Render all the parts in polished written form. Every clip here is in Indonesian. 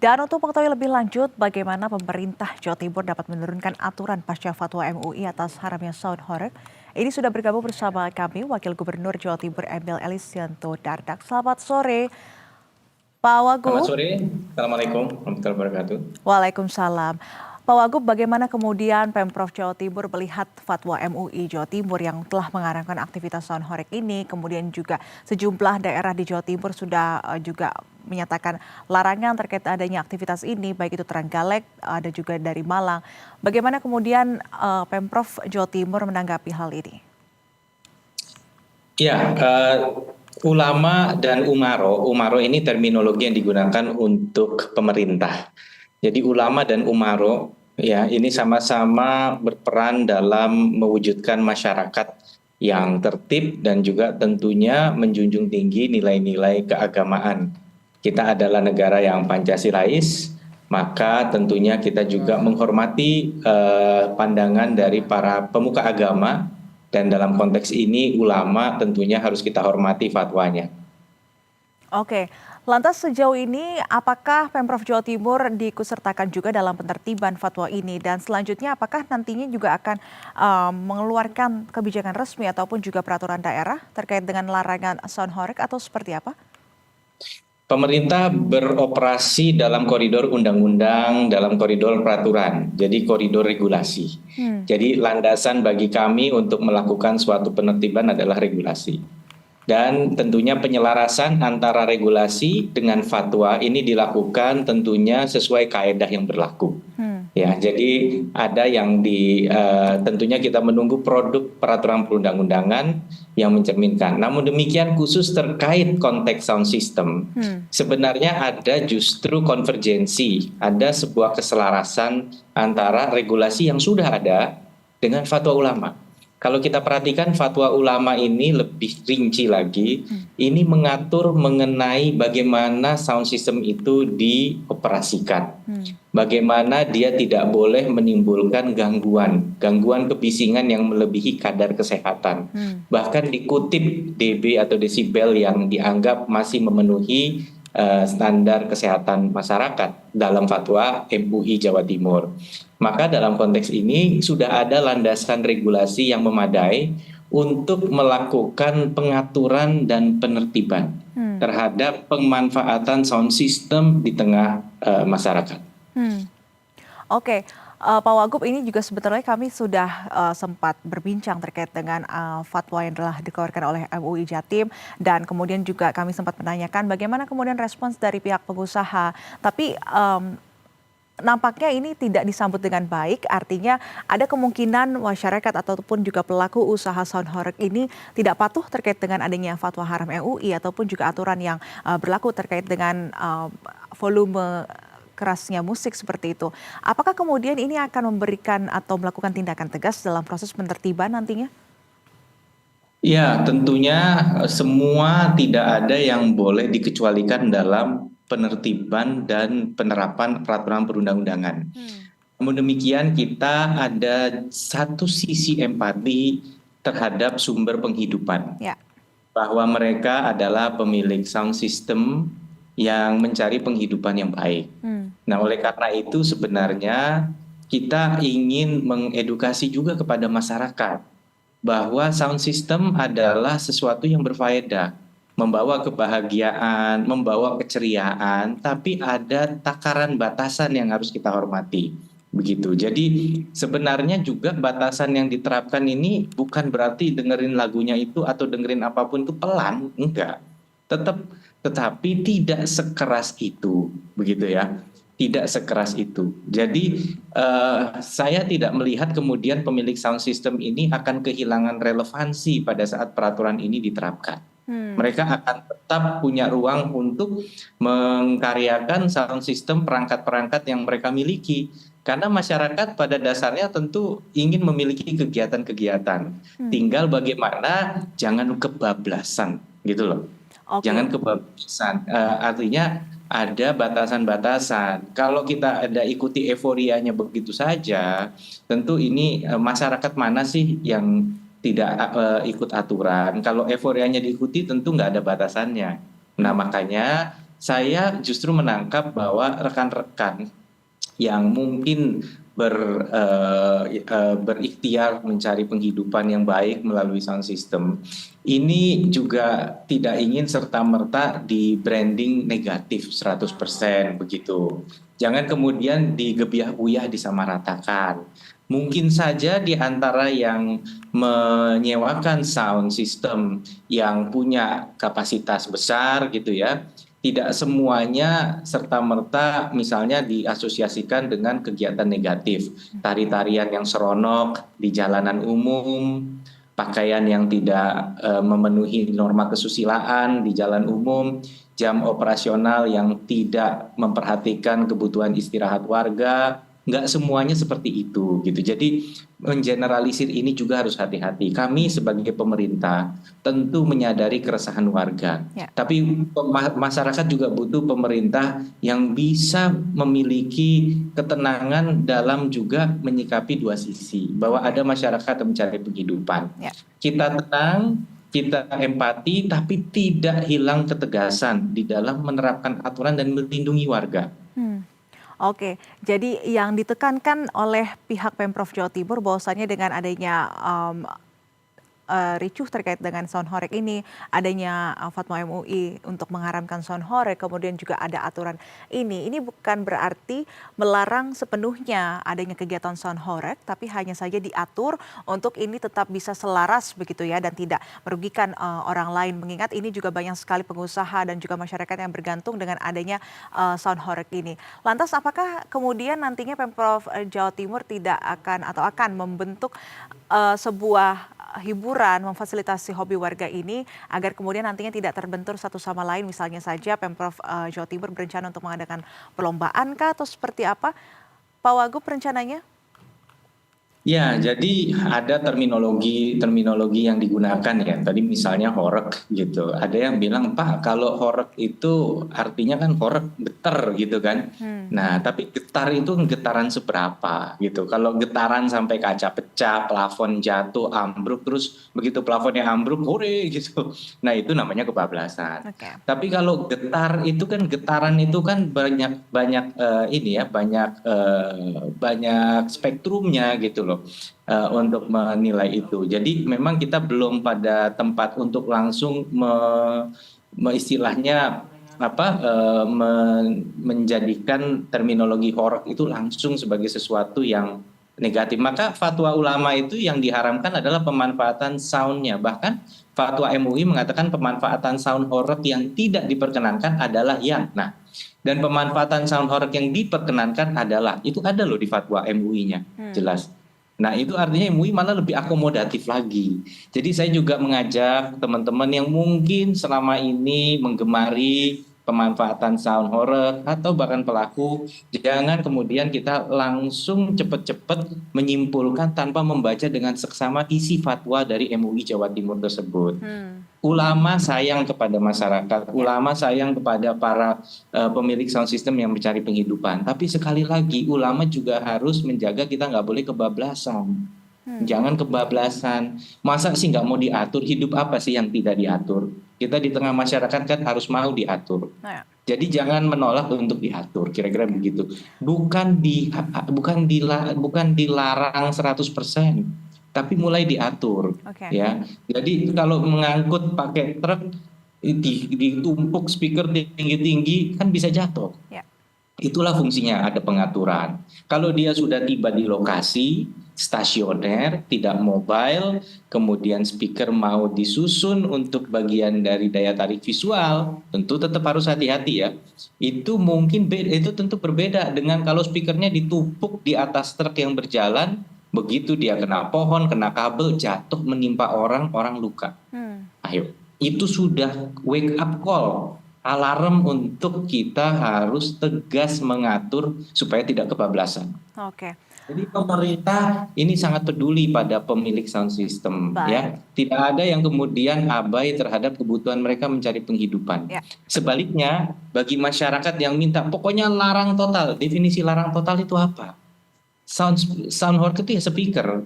Dan untuk mengetahui lebih lanjut bagaimana pemerintah Jawa Timur dapat menurunkan aturan pasca fatwa MUI atas haramnya sound horeg, ini sudah bergabung bersama kami Wakil Gubernur Jawa Timur Emil Elistianto Dardak. Selamat sore, Pak Selamat Wagub. sore, Assalamualaikum warahmatullahi wabarakatuh. Waalaikumsalam. Pak Wagub, bagaimana kemudian Pemprov Jawa Timur melihat fatwa MUI Jawa Timur yang telah mengarahkan aktivitas sound horeg ini, kemudian juga sejumlah daerah di Jawa Timur sudah juga menyatakan larangan terkait adanya aktivitas ini, baik itu Trenggalek, ada juga dari Malang. Bagaimana kemudian Pemprov Jawa Timur menanggapi hal ini? Ya, ulama dan umaro ini terminologi yang digunakan untuk pemerintah. Jadi ulama dan umaro ya ini sama-sama berperan dalam mewujudkan masyarakat yang tertib dan juga tentunya menjunjung tinggi nilai-nilai keagamaan. Kita adalah negara yang Pancasilais, maka tentunya kita juga menghormati pandangan dari para pemuka agama. Dan dalam konteks ini ulama tentunya harus kita hormati fatwanya. Oke, lantas sejauh ini apakah Pemprov Jawa Timur diikutsertakan juga dalam penertiban fatwa ini dan selanjutnya apakah nantinya juga akan mengeluarkan kebijakan resmi ataupun juga peraturan daerah terkait dengan larangan sound horeg atau seperti apa? Pemerintah beroperasi dalam koridor undang-undang, dalam koridor peraturan, jadi koridor regulasi. Jadi landasan bagi kami untuk melakukan suatu penertiban adalah regulasi. Dan tentunya penyelarasan antara regulasi dengan fatwa ini dilakukan tentunya sesuai kaedah yang berlaku. Ya, jadi ada yang tentunya kita menunggu produk peraturan perundang-undangan yang mencerminkan. Namun demikian khusus terkait konteks sound system, sebenarnya ada justru konvergensi, ada sebuah keselarasan antara regulasi yang sudah ada dengan fatwa ulama. Kalau kita perhatikan fatwa ulama ini lebih rinci lagi, ini mengatur mengenai bagaimana sound system itu dioperasikan. Bagaimana dia tidak boleh menimbulkan gangguan kebisingan yang melebihi kadar kesehatan. Bahkan dikutip dB atau desibel yang dianggap masih memenuhi standar kesehatan masyarakat dalam fatwa MUI Jawa Timur. Maka dalam konteks ini sudah ada landasan regulasi yang memadai untuk melakukan pengaturan dan penertiban terhadap pemanfaatan sound system di tengah masyarakat. Oke, Pak Wagub, ini juga sebetulnya kami sudah sempat berbincang terkait dengan fatwa yang telah dikeluarkan oleh MUI Jatim dan kemudian juga kami sempat menanyakan bagaimana kemudian respons dari pihak pengusaha. Tapi nampaknya ini tidak disambut dengan baik, artinya ada kemungkinan masyarakat ataupun juga pelaku usaha sound horeg ini tidak patuh terkait dengan adanya fatwa haram MUI ataupun juga aturan yang berlaku terkait dengan volume kerasnya musik seperti itu. Apakah kemudian ini akan memberikan atau melakukan tindakan tegas dalam proses penertiban nantinya? Ya, tentunya semua tidak ada yang boleh dikecualikan dalam penertiban dan penerapan peraturan perundang-undangan. Namun demikian kita ada satu sisi empati terhadap sumber penghidupan. Ya. Bahwa mereka adalah pemilik sound system yang mencari penghidupan yang baik. Nah, oleh karena itu sebenarnya kita ingin mengedukasi juga kepada masyarakat bahwa sound system adalah sesuatu yang berfaedah, membawa kebahagiaan, membawa keceriaan, tapi ada takaran batasan yang harus kita hormati. Begitu. Jadi sebenarnya juga batasan yang diterapkan ini bukan berarti dengerin lagunya itu atau dengerin apapun itu pelan, enggak. Tetapi tidak sekeras itu, begitu ya. Tidak sekeras itu. Jadi saya tidak melihat kemudian pemilik sound system ini akan kehilangan relevansi pada saat peraturan ini diterapkan. Mereka akan tetap punya ruang untuk mengkaryakan sound system perangkat-perangkat yang mereka miliki. Karena masyarakat pada dasarnya tentu ingin memiliki kegiatan-kegiatan. Tinggal bagaimana jangan kebablasan gitu loh. Oke. Jangan kebablasan. Artinya ada batasan-batasan. Kalau kita ada ikuti euforianya begitu saja, tentu ini masyarakat mana sih yang tidak ikut aturan? Kalau euforianya diikuti tentu nggak ada batasannya. Nah makanya saya justru menangkap bahwa rekan-rekan yang mungkin berikhtiar mencari penghidupan yang baik melalui sound system ini juga tidak ingin serta-merta di branding negatif 100% begitu. Jangan kemudian digebiah-uyah disamaratakan. Mungkin saja di antara yang menyewakan sound system yang punya kapasitas besar gitu ya, tidak semuanya serta-merta misalnya diasosiasikan dengan kegiatan negatif. Tari-tarian yang seronok di jalanan umum, pakaian yang tidak memenuhi norma kesusilaan di jalan umum, jam operasional yang tidak memperhatikan kebutuhan istirahat warga, nggak semuanya seperti itu gitu. Jadi mengeneralisir ini juga harus hati-hati. Kami sebagai pemerintah tentu menyadari keresahan warga, Ya. tapi masyarakat juga butuh pemerintah yang bisa memiliki ketenangan dalam juga menyikapi dua sisi, bahwa ada masyarakat yang mencari penghidupan. Ya. Kita tenang, kita empati, tapi tidak hilang ketegasan di dalam menerapkan aturan dan melindungi warga. Oke, jadi yang ditekankan oleh pihak Pemprov Jawa Timur bahwasanya dengan adanya ricuh terkait dengan sound horeg ini, adanya fatwa MUI untuk mengharamkan sound horeg, kemudian juga ada aturan ini. Ini bukan berarti melarang sepenuhnya adanya kegiatan sound horeg, tapi hanya saja diatur untuk ini tetap bisa selaras begitu ya dan tidak merugikan orang lain. Mengingat ini juga banyak sekali pengusaha dan juga masyarakat yang bergantung dengan adanya sound horeg ini. Lantas apakah kemudian nantinya Pemprov Jawa Timur tidak akan atau akan membentuk sebuah hiburan, memfasilitasi hobi warga ini agar kemudian nantinya tidak terbentur satu sama lain, misalnya saja Pemprov Jawa Timur berencana untuk mengadakan perlombaan kah atau seperti apa Pak Wagub rencananya? Ya, jadi ada terminologi yang digunakan ya. Tadi misalnya horeg gitu. Ada yang bilang, Pak, kalau horeg itu artinya kan horeg getar gitu kan. Nah, tapi getar itu getaran seberapa gitu. Kalau getaran sampai kaca pecah, plafon jatuh, ambruk, terus begitu plafonnya ambruk, hore gitu. Nah, itu namanya kebablasan. Oke. Tapi kalau getar itu kan getaran itu kan banyak ini ya, banyak spektrumnya gitu loh. Untuk menilai itu. Jadi memang kita belum pada tempat untuk langsung istilahnya menjadikan terminologi horeg itu langsung sebagai sesuatu yang negatif. Maka fatwa ulama itu yang diharamkan adalah pemanfaatan soundnya. Bahkan fatwa MUI mengatakan pemanfaatan sound horeg yang tidak diperkenankan adalah yang. Nah, dan pemanfaatan sound horeg yang diperkenankan adalah itu ada loh di fatwa MUI-nya, jelas. Nah, itu artinya MUI malah lebih akomodatif lagi. Jadi saya juga mengajak teman-teman yang mungkin selama ini menggemari pemanfaatan sound horeg atau bahkan pelaku, jangan kemudian kita langsung cepat-cepat menyimpulkan tanpa membaca dengan seksama isi fatwa dari MUI Jawa Timur tersebut. Ulama sayang kepada masyarakat, ulama sayang kepada para pemilik sound system yang mencari penghidupan. Tapi sekali lagi ulama juga harus menjaga kita nggak boleh kebablasan. Jangan kebablasan. Masa sih nggak mau diatur? Hidup apa sih yang tidak diatur? Kita di tengah masyarakat kan harus mau diatur. Jadi jangan menolak untuk diatur, kira-kira begitu. Bukan dilarang 100%. Tapi mulai diatur, ya. Jadi kalau mengangkut pakai truk ditumpuk speaker tinggi-tinggi kan bisa jatuh. Itulah fungsinya ada pengaturan. Kalau dia sudah tiba di lokasi stasioner, tidak mobile, kemudian speaker mau disusun untuk bagian dari daya tarik visual, tentu tetap harus hati-hati ya. Itu mungkin itu tentu berbeda dengan kalau speakernya ditumpuk di atas truk yang berjalan. Begitu dia kena pohon, kena kabel, jatuh menimpa orang luka. Ayo, itu sudah wake up call, alarm untuk kita harus tegas mengatur supaya tidak kebablasan. Jadi pemerintah ini sangat peduli pada pemilik sound system, ya. Tidak ada yang kemudian abai terhadap kebutuhan mereka mencari penghidupan. Sebaliknya, bagi masyarakat yang minta pokoknya larang total, definisi larang total itu apa? Sound horeg itu ya speaker.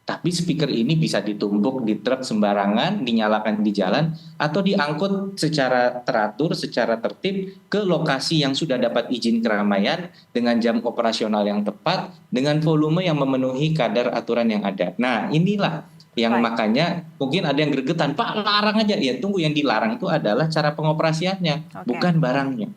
Tapi speaker ini bisa ditumpuk di truk sembarangan, dinyalakan di jalan, atau diangkut secara teratur, secara tertib ke lokasi yang sudah dapat izin keramaian dengan jam operasional yang tepat, dengan volume yang memenuhi kadar aturan yang ada. Nah, inilah yang Baik, makanya mungkin ada yang gregetan, Pak larang aja. Ya tunggu, yang dilarang itu adalah cara pengoperasiannya, oke. bukan barangnya.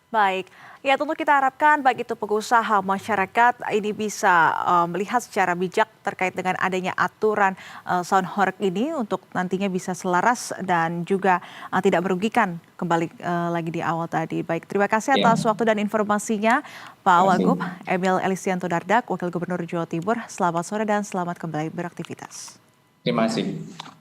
Baik, ya tentu kita harapkan baik itu pengusaha masyarakat ini bisa melihat secara bijak terkait dengan adanya aturan sound horeg ini untuk nantinya bisa selaras dan juga tidak merugikan kembali lagi di awal tadi. Baik, terima kasih Ya, atas waktu dan informasinya Pak terima Wagub kasih. Emil Elisianto Dardak, Wakil Gubernur Jawa Timur. Selamat sore dan selamat kembali beraktivitas. Terima kasih.